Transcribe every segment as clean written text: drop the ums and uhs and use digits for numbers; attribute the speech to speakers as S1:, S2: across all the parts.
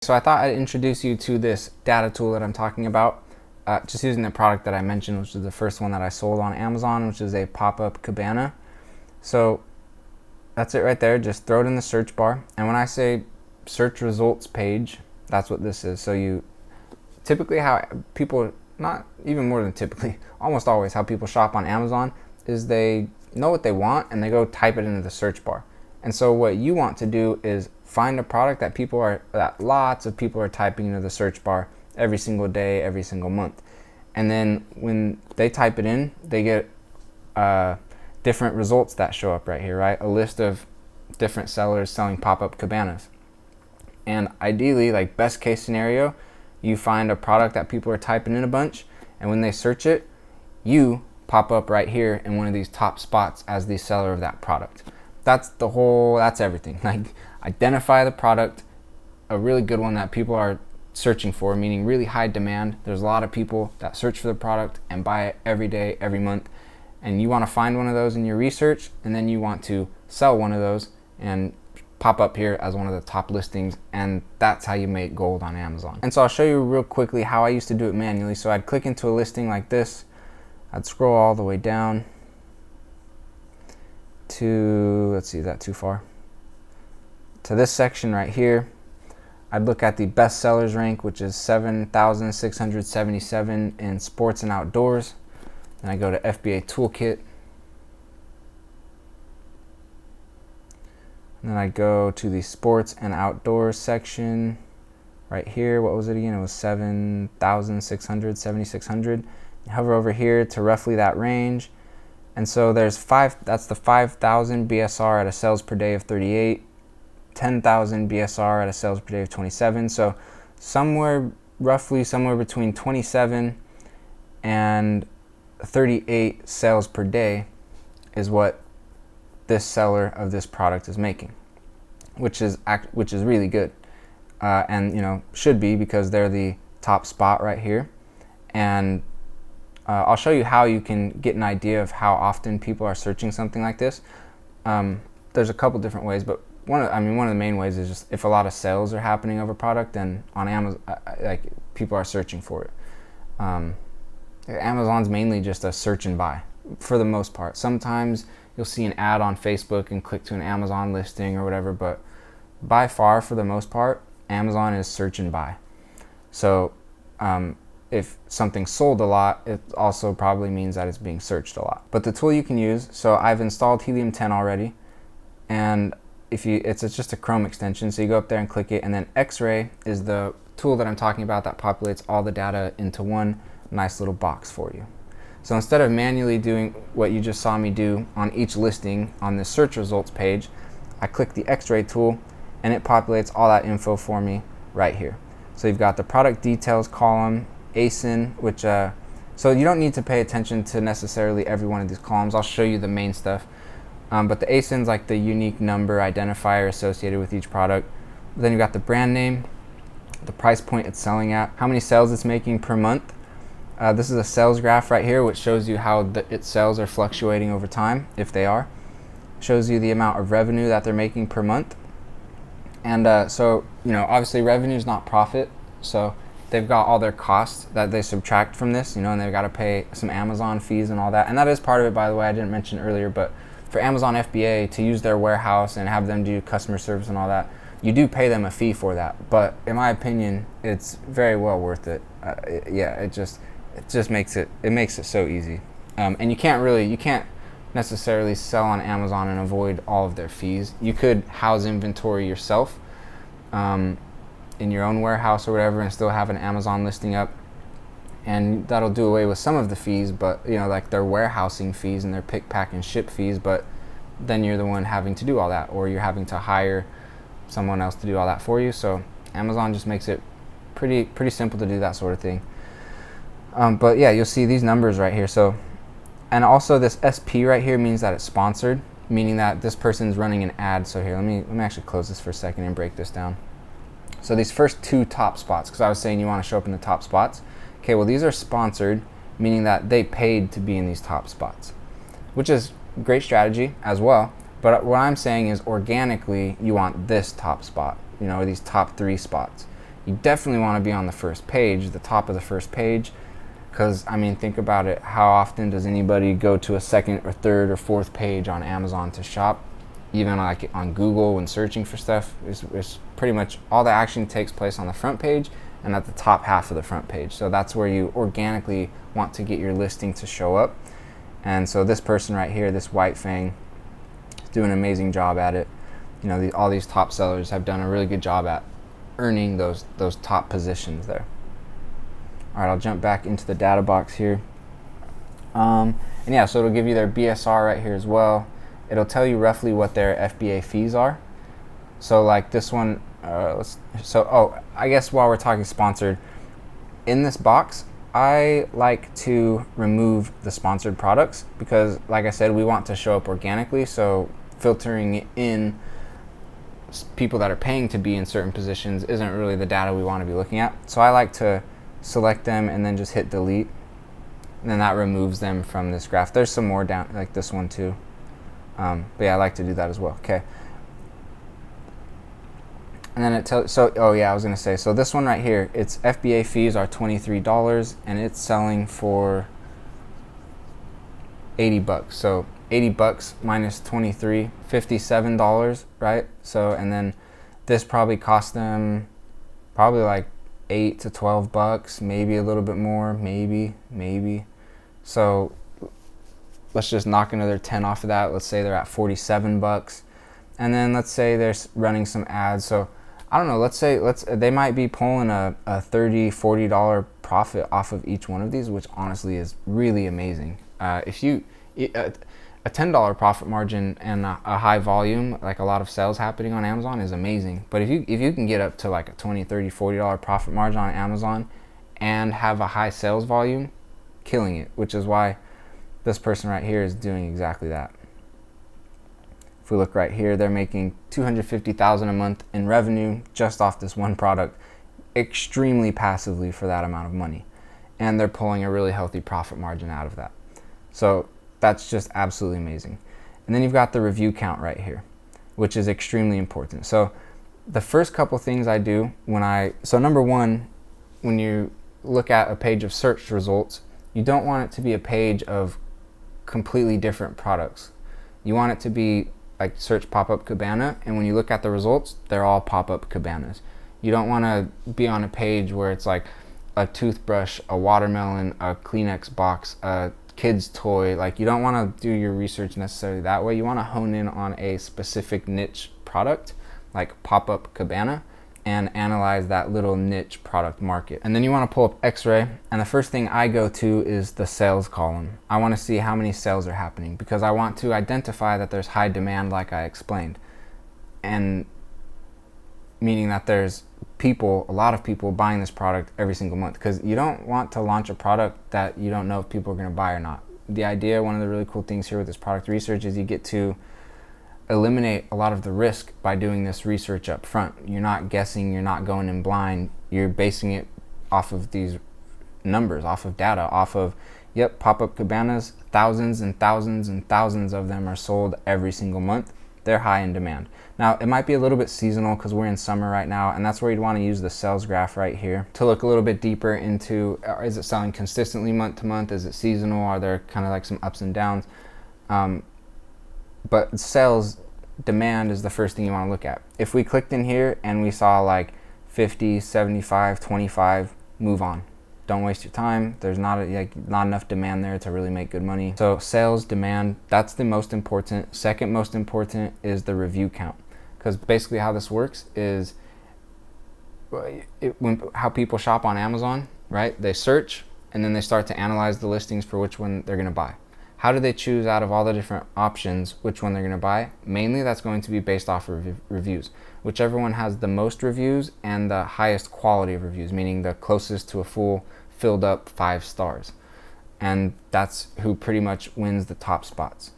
S1: So I thought I'd introduce you to this data tool that I'm talking about, just using the product that I mentioned, which is the first one that I sold on Amazon, which is a pop-up cabana. So that's it right there. Just throw it in the search bar. And when I say search results page, that's what this is. So you typically, how people, not even more than typically, almost always how people shop on Amazon is they know what they want and they go type it into the search bar. And so what you want to do is find a product that lots of people are typing into the search bar every single day, every single month. And then when they type it in, they get different results that show up right here, right? A list of different sellers selling pop-up cabanas. And ideally, like best case scenario, you find a product that people are typing in a bunch, and when they search it, you pop up right here in one of these top spots as the seller of that product. That's everything. Like, identify the product, a really good one that people are searching for, meaning really high demand. There's a lot of people that search for the product and buy it every day, every month. And you want to find one of those in your research, and then you want to sell one of those and pop up here as one of the top listings, and that's how you make gold on Amazon. And so I'll show you real quickly how I used to do it manually. So I'd click into a listing like this, I'd scroll all the way down to, let's see, is that too far? To this section right here. I'd look at the best sellers rank, which is 7,677 in sports and outdoors. Then I go to FBA toolkit. And then I go to the sports and outdoors section right here. What was it again? It was 7,600, 7,600. Hover over here to roughly that range. And so there's that's the 5,000 BSR at a sales per day of 38, 10,000 BSR at a sales per day of 27. So roughly somewhere between 27 and 38 sales per day is what this seller of this product is making, which is really good, and should be, because they're the top spot right here. And I'll show you how you can get an idea of how often people are searching something like this. There's a couple different ways, but one of the main ways is just if a lot of sales are happening of a product, then on Amazon, like, people are searching for it. Amazon's mainly just a search and buy for the most part. Sometimes you'll see an ad on Facebook and click to an Amazon listing or whatever, but by far, for the most part, Amazon is search and buy. So if something's sold a lot, it also probably means that it's being searched a lot. But the tool you can use, so I've installed Helium 10 already, and it's just a Chrome extension, so you go up there and click it, and then XRay is the tool that I'm talking about that populates all the data into one nice little box for you. So instead of manually doing what you just saw me do on each listing on the search results page, I click the XRay tool and it populates all that info for me right here. So you've got the product details column, ASIN, which so you don't need to pay attention to necessarily every one of these columns. I'll show you the main stuff. But the ASIN's like the unique number identifier associated with each product. Then you've got the brand name, the price point it's selling at, how many sales it's making per month. This is a sales graph right here, which shows you how its sales are fluctuating over time, if they are. Shows you the amount of revenue that they're making per month. And so, obviously revenue is not profit. So they've got all their costs that they subtract from this, and they've got to pay some Amazon fees and all that. And that is part of it, by the way, I didn't mention earlier, but for Amazon FBA to use their warehouse and have them do customer service and all that, you do pay them a fee for that. But in my opinion, it's very well worth it. It just makes it so easy. And you can't necessarily sell on Amazon and avoid all of their fees. You could house inventory yourself in your own warehouse or whatever and still have an Amazon listing up, and that'll do away with some of the fees, but like their warehousing fees and their pick, pack, and ship fees. But then you're the one having to do all that, or you're having to hire someone else to do all that for you. So Amazon just makes it pretty simple to do that sort of thing. But yeah, you'll see these numbers right here. So, and also this SP right here means that it's sponsored, meaning that this person's running an ad. So here, let me actually close this for a second and break this down. So these first two top spots, because I was saying you want to show up in the top spots. Okay, well, these are sponsored, meaning that they paid to be in these top spots, which is a great strategy as well. But what I'm saying is organically, you want this top spot, or these top 3 spots. You definitely want to be on the first page, the top of the first page, because I mean, think about it. How often does anybody go to a second or third or fourth page on Amazon to shop? Even like on Google when searching for stuff, it's pretty much all the action takes place on the front page and at the top half of the front page. So that's where you organically want to get your listing to show up. And so this person right here, this White Fang, is doing an amazing job at it. You know, all these top sellers have done a really good job at earning those top positions there. All right, I'll jump back into the data box here. And yeah, so it'll give you their BSR right here as well. It'll tell you roughly what their FBA fees are. So like this one, I guess while we're talking sponsored, in this box, I like to remove the sponsored products because, like I said, we want to show up organically. So filtering in people that are paying to be in certain positions isn't really the data we want to be looking at. So I like to select them and then just hit delete. And then that removes them from this graph. There's some more down, like this one too. But yeah, I like to do that as well. Okay. And then it tells, so, oh yeah, I was gonna say, so this one right here, its FBA fees are $23 and it's selling for 80 bucks. So 80 bucks minus 23, $57, right? So, and then this probably cost them probably like 8 to 12 bucks, maybe a little bit more, maybe. So let's just knock another 10 off of that. Let's say they're at 47 bucks. And then let's say they're running some ads. So I don't know, let's say they might be pulling a $30, $40 profit off of each one of these, which honestly is really amazing. If you a $10 profit margin and a high volume, like a lot of sales happening on Amazon, is amazing. But if you can get up to like a $20, $30, $40 profit margin on Amazon and have a high sales volume, killing it, which is why this person right here is doing exactly that. If we look right here, they're making $250,000 a month in revenue just off this one product, extremely passively for that amount of money. And they're pulling a really healthy profit margin out of that. So that's just absolutely amazing. And then you've got the review count right here, which is extremely important. So the first couple things I do so number one, when you look at a page of search results, you don't want it to be a page of completely different products. You want it to be like search pop-up cabana, and when you look at the results, they're all pop-up cabanas. You don't want to be on a page where it's like a toothbrush, a watermelon, a Kleenex box, a kid's toy. Like, you don't want to do your research necessarily that way. You want to hone in on a specific niche product, like pop-up cabana, and analyze that little niche product market. And then you want to pull up X-ray, and the first thing I go to is the sales column. I want to see how many sales are happening because I want to identify that there's high demand, like I explained, and meaning that there's a lot of people buying this product every single month, because you don't want to launch a product that you don't know if people are going to buy or not. The idea, one of the really cool things here with this product research, is you get to eliminate a lot of the risk by doing this research up front. You're not guessing, you're not going in blind, you're basing it off of these numbers, off of data, off of, yep, pop-up cabanas, thousands and thousands and thousands of them are sold every single month. They're high in demand. Now, it might be a little bit seasonal because we're in summer right now, and that's where you'd want to use the sales graph right here to look a little bit deeper into, is it selling consistently month to month? Is it seasonal? Are there kind of like some ups and downs? But sales demand is the first thing you want to look at. If we clicked in here and we saw like 50, 75, 25, move on. Don't waste your time. There's not enough demand there to really make good money. So sales demand, that's the most important. Second most important is the review count, because basically how this works is how people shop on Amazon, right? They search and then they start to analyze the listings for which one they're going to buy. How do they choose out of all the different options which one they're going to buy? Mainly that's going to be based off of reviews. Whichever one has the most reviews and the highest quality of reviews, meaning the closest to a full filled up 5 stars. And that's who pretty much wins the top spots.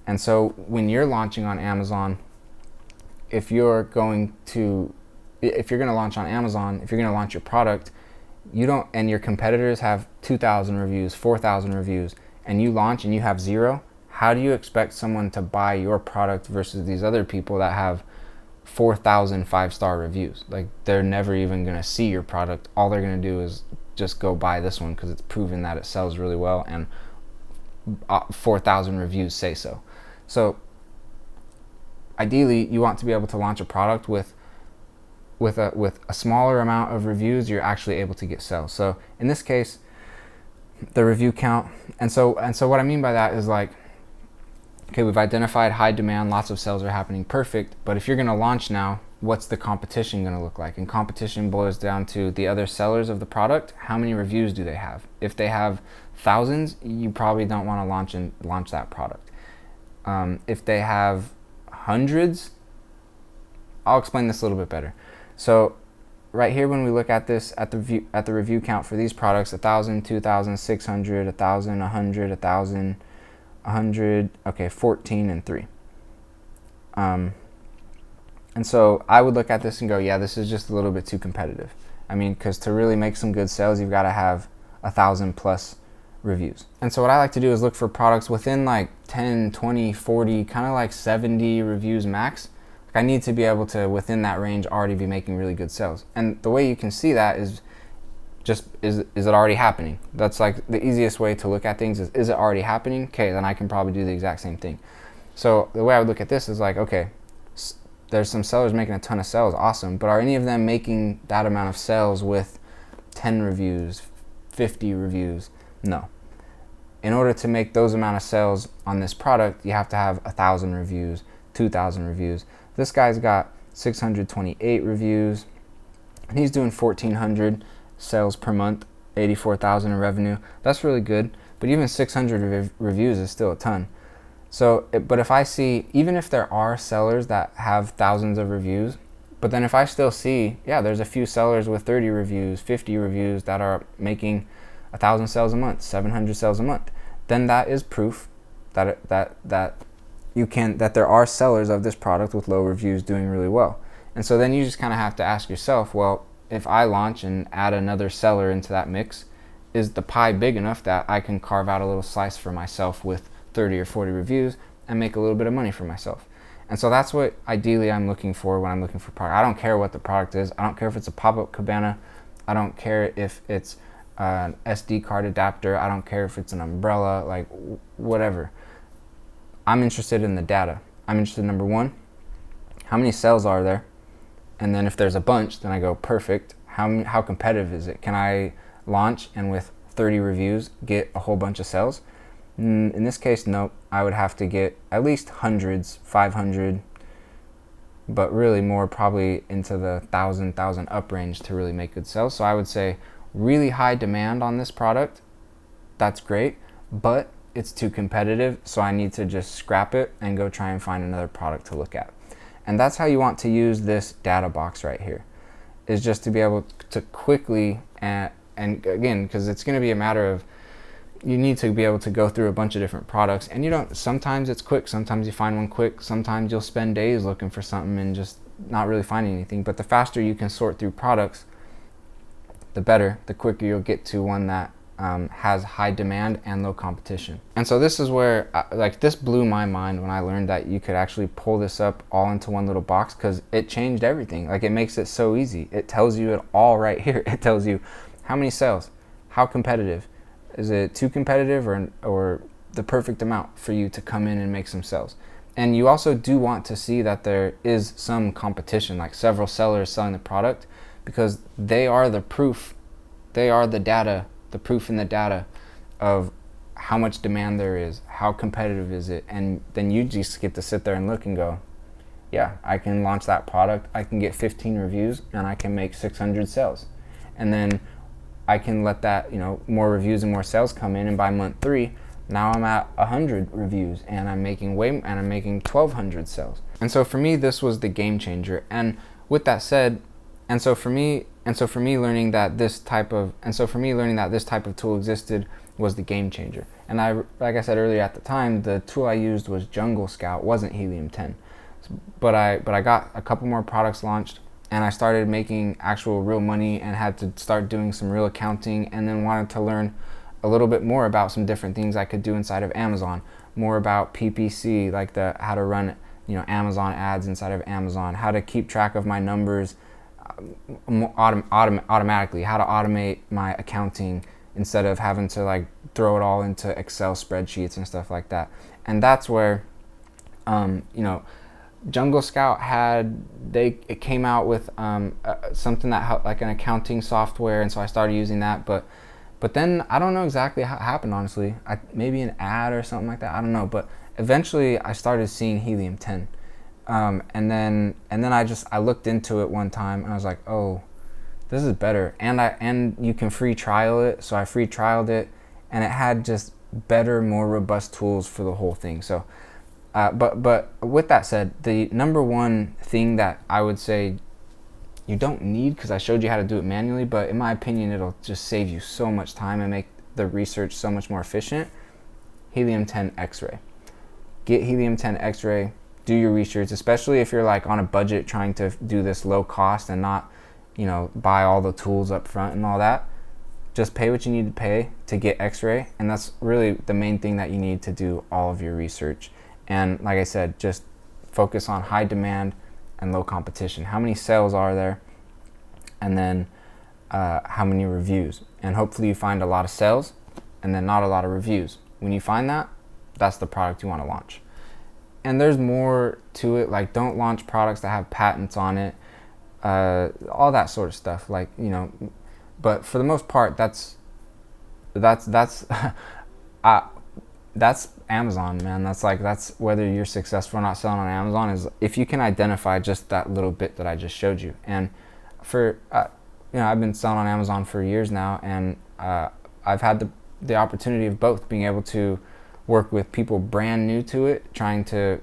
S1: And so when you're launching on Amazon, if you're going to launch on Amazon, if you're going to launch your product, and your competitors have 2,000 reviews, 4,000 reviews, and you launch and you have 0, how do you expect someone to buy your product versus these other people that have 4,000 5-star reviews. Like, they're never even going to see your product. All they're going to do is just go buy this one because it's proven that it sells really well, and 4,000 reviews say so. So ideally, you want to be able to launch a product with a smaller amount of reviews. You're actually able to get sales. So in this case, the review count, and so what I mean by that is, like, okay, we've identified high demand, lots of sales are happening, perfect. But if you're going to launch now, what's the competition going to look like? And competition boils down to the other sellers of the product. How many reviews do they have? If they have thousands, you probably don't want to launch that product. If they have hundreds, I'll explain this a little bit better. So right here, when we look at this, at the review count for these products, 1,000, 2,000, 600, 1,000, 100, 1,000, 100, okay, 14 and 3. And so I would look at this and go, yeah, this is just a little bit too competitive. I mean, because to really make some good sales, you've got to have 1,000 plus reviews. And so what I like to do is look for products within like 10, 20, 40, kind of like 70 reviews max. Like, I need to be able to, within that range, already be making really good sales. And the way you can see that is just, is it already happening? That's like the easiest way to look at things is it already happening? Okay, then I can probably do the exact same thing. So the way I would look at this is like, okay, there's some sellers making a ton of sales, awesome, but are any of them making that amount of sales with 10 reviews, 50 reviews? No. In order to make those amount of sales on this product, you have to have 1,000 reviews, 2,000 reviews. This guy's got 628 reviews, and he's doing 1,400 sales per month, 84,000 in revenue. That's really good, but even 600 reviews is still a ton. So, but if I see, even if there are sellers that have thousands of reviews, but then if I still see, yeah, there's a few sellers with 30 reviews, 50 reviews that are making 1,000 sales a month, 700 sales a month, then that is proof that that there are sellers of this product with low reviews doing really well. And so then you just kind of have to ask yourself, well, if I launch and add another seller into that mix, is the pie big enough that I can carve out a little slice for myself with 30 or 40 reviews and make a little bit of money for myself? And so that's what ideally I'm looking for when I'm looking for product. I don't care what the product is. I don't care if it's a pop-up cabana. I don't care if it's an SD card adapter. I don't care if it's an umbrella, like whatever. I'm interested in the data. I'm interested in, number one, how many sales are there? And then if there's a bunch, then I go, perfect. How competitive is it? Can I launch and with 30 reviews get a whole bunch of sales? In this case, nope. I would have to get at least hundreds, 500, but really more probably into the 1,000 up range to really make good sales. So I would say really high demand on this product. That's great, but it's too competitive, so I need to just scrap it and go try and find another product to look at. And that's how you want to use this data box right here, is just to be able to quickly, and again, because it's going to be a matter of, you need to be able to go through a bunch of different products, and you don't, sometimes it's quick, sometimes you find one quick, sometimes you'll spend days looking for something and just not really finding anything. But the faster you can sort through products, the better, the quicker you'll get to one that has high demand and low competition. And so this is where, like, this blew my mind when I learned that you could actually pull this up all into one little box, because it changed everything. Like, it makes it so easy. It tells you it all right here. It tells you how many sales, how competitive, is it too competitive, or the perfect amount for you to come in and make some sales. And you also do want to see that there is some competition, like several sellers selling the product, because they are the proof, they are the data, the proof in the data of how much demand there is, how competitive is it, and then you just get to sit there and look and go, yeah, I can launch that product, I can get 15 reviews, and I can make 600 sales. And then I can let that, more reviews and more sales come in, and by month 3, now I'm at 100 reviews, and I'm making 1,200 sales. And so for me, this was the game changer. And with that said, and so for me learning that this type of tool existed was the game changer. And like I said earlier, at the time, the tool I used was Jungle Scout, wasn't Helium 10. But I got a couple more products launched, and I started making actual real money and had to start doing some real accounting, and then wanted to learn a little bit more about some different things I could do inside of Amazon, more about PPC, like how to run Amazon ads inside of Amazon, how to keep track of my numbers automatically, how to automate my accounting instead of having to like throw it all into Excel spreadsheets and stuff like that. And that's where Jungle Scout it came out with something that helped, like an accounting software, and so I started using that. But then I don't know exactly how it happened, honestly. Maybe an ad or something like that. I don't know. But eventually I started seeing Helium 10, and then I looked into it one time and I was like, oh, this is better. And you can free trial it. So I free trialed it, and it had just better, more robust tools for the whole thing. So. But with that said, the number one thing that I would say you don't need, because I showed you how to do it manually, but in my opinion, it'll just save you so much time and make the research so much more efficient. Helium 10 X-ray. Get Helium 10 X-ray, do your research, especially if you're like on a budget trying to do this low cost and not, buy all the tools up front and all that. Just pay what you need to pay to get X-ray, and that's really the main thing that you need to do all of your research. And like I said, just focus on high demand and low competition. How many sales are there? And then how many reviews? And hopefully you find a lot of sales and then not a lot of reviews. When you find that, that's the product you want to launch. And there's more to it. Like, don't launch products that have patents on it, all that sort of stuff. Like, but for the most part, that's Amazon, man. That's whether you're successful or not selling on Amazon, is if you can identify just that little bit that I just showed you. And for I've been selling on Amazon for years now, and I've had the opportunity of both, being able to work with people brand new to it, trying to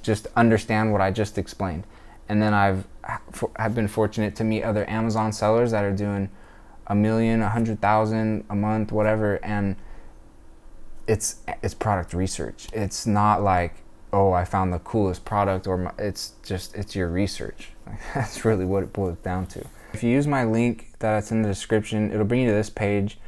S1: just understand what I just explained, and then I've been fortunate to meet other Amazon sellers that are doing $1 million, 100,000 a month, whatever, and it's product research. It's not like, oh, I found the coolest product, or it's your research. That's really what it boils down to. If you use my link that's in the description, it'll bring you to this page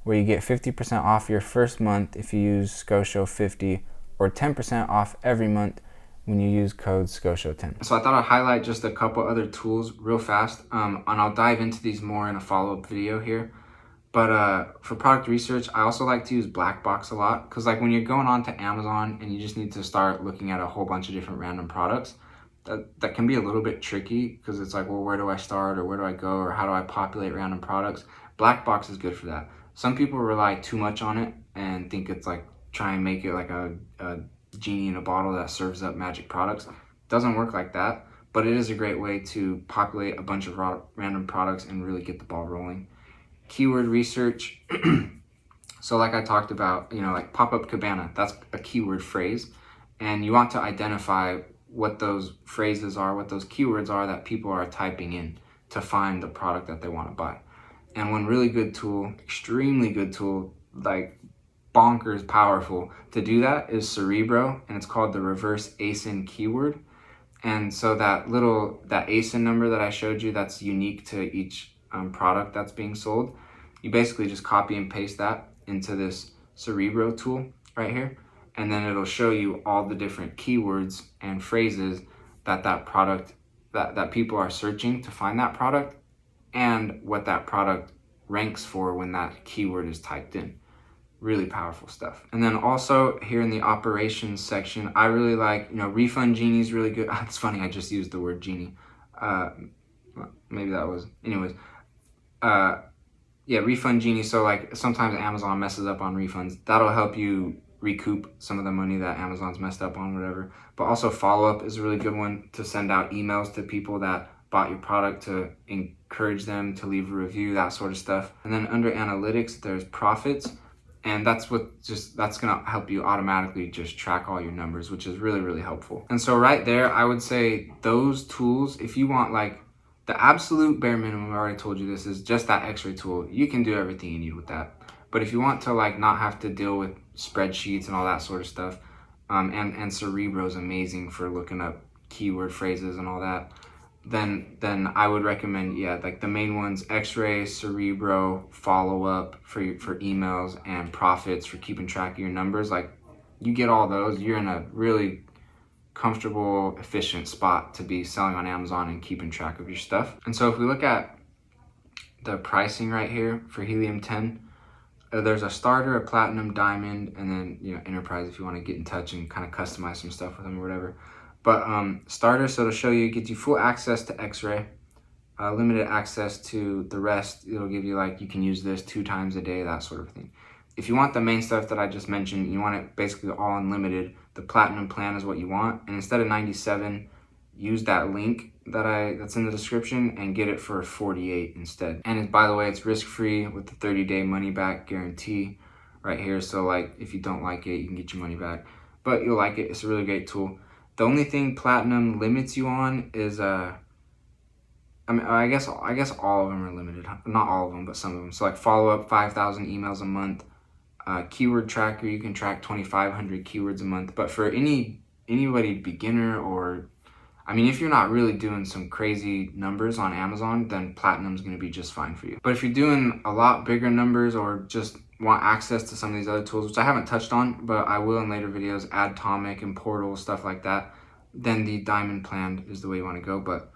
S1: where you get 50% off your first month if you use SCOSHO50, or 10% off every month when you use code SCOSHO10. So I thought I'd highlight just a couple other tools real fast, and I'll dive into these more in a follow-up video here. But for product research, I also like to use Black Box a lot, because like when you're going on to Amazon and you just need to start looking at a whole bunch of different random products, that can be a little bit tricky, because it's like, well, where do I start, or where do I go, or how do I populate random products? Black Box is good for that. Some people rely too much on it and think it's like, try and make it like a genie in a bottle that serves up magic products. It doesn't work like that, but it is a great way to populate a bunch of random products and really get the ball rolling. Keyword research. So like I talked about, like pop-up cabana, that's a keyword phrase, and you want to identify what those phrases are, what those keywords are that people are typing in to find the product that they want to buy. And one really good tool, extremely good tool, like bonkers powerful to do that, is Cerebro, and it's called the reverse ASIN keyword. And so that ASIN number that I showed you, that's unique to each product that's being sold, you basically just copy and paste that into this Cerebro tool right here, and then it'll show you all the different keywords and phrases that product that people are searching to find that product, and what that product ranks for when that keyword is typed in. Really powerful stuff. And then also here in the operations section, I really like, Refund Genie is really good. It's funny, I just used the word genie. Maybe that was, anyways. Refund Genie. So like sometimes Amazon messes up on refunds. That'll help you recoup some of the money that Amazon's messed up on, whatever. But also Follow Up is a really good one to send out emails to people that bought your product, to encourage them to leave a review, that sort of stuff. And then under analytics, there's Profits. And that's gonna help you automatically just track all your numbers, which is really, really helpful. And so right there, I would say those tools, if you want like the absolute bare minimum, I already told you this, is just that X-ray tool. You can do everything you need with that. But if you want to like not have to deal with spreadsheets and all that sort of stuff, and Cerebro is amazing for looking up keyword phrases and all that, then I would recommend, like the main ones: X-ray, Cerebro, Follow Up for emails, and Profits for keeping track of your numbers. Like, you get all those, you're in a really comfortable, efficient spot to be selling on Amazon and keeping track of your stuff. And so if we look at the pricing right here for Helium 10, there's a starter, a platinum, diamond, and then, you know, enterprise if you want to get in touch and kind of customize some stuff with them or whatever. But starter, so to show you, gets you full access to X-ray, limited access to the rest. It'll give you, like, you can use this 2 times a day, that sort of thing. If you want the main stuff that I just mentioned, you want it basically all unlimited, the platinum plan is what you want. And instead of 97, use that link that's in the description and get it for 48 instead. And by the way, it's risk-free with the 30-day money-back guarantee right here. So, like, if you don't like it, you can get your money back. But you'll like it. It's a really great tool. The only thing platinum limits you on is I guess all of them are limited. Not all of them, but some of them. So, like, follow-up, 5,000 emails a month. Keyword tracker, you can track 2,500 keywords a month. But for anybody beginner, or I mean, if you're not really doing some crazy numbers on Amazon, then platinum's going to be just fine for you. But if you're doing a lot bigger numbers or just want access to some of these other tools, which I haven't touched on, but I will in later videos, Atomic and Portal, stuff like that, then the diamond plan is the way you want to go. But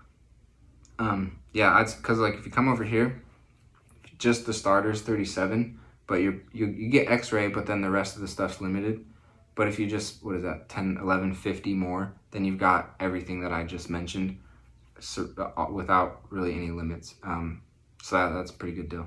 S1: yeah, because, like, if you come over here, just the starter's 37, but you get X-ray, but then the rest of the stuff's limited. But if you just, what is that, 10, 11, 50 more, then you've got everything that I just mentioned, so, without really any limits. So that's a pretty good deal.